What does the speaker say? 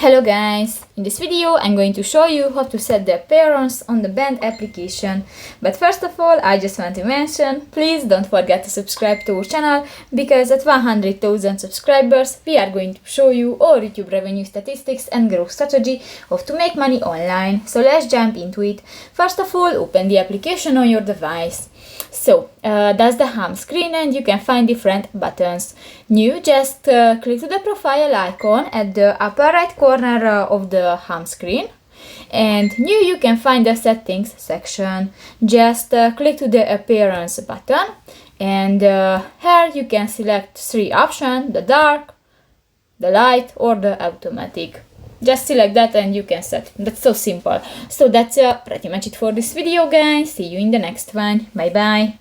Hello guys! In this video I'm going to show you how to set the appearance on the band application. But first of all, I just want to mention, please don't forget to subscribe to our channel, because at 100,000 subscribers we are going to show you all YouTube revenue statistics and growth strategy of to make money online. So let's jump into it. First of all, open the application on your device. So that's the home screen and you can find different buttons. New, just click to the profile icon at the upper right corner of the home screen. And new, you can find the settings section. Just click to the appearance button, and here you can select three options: the dark, the light, or the automatic. Just select that and you can set. That's so simple. So that's pretty much it for this video, guys. See you in the next one. Bye bye.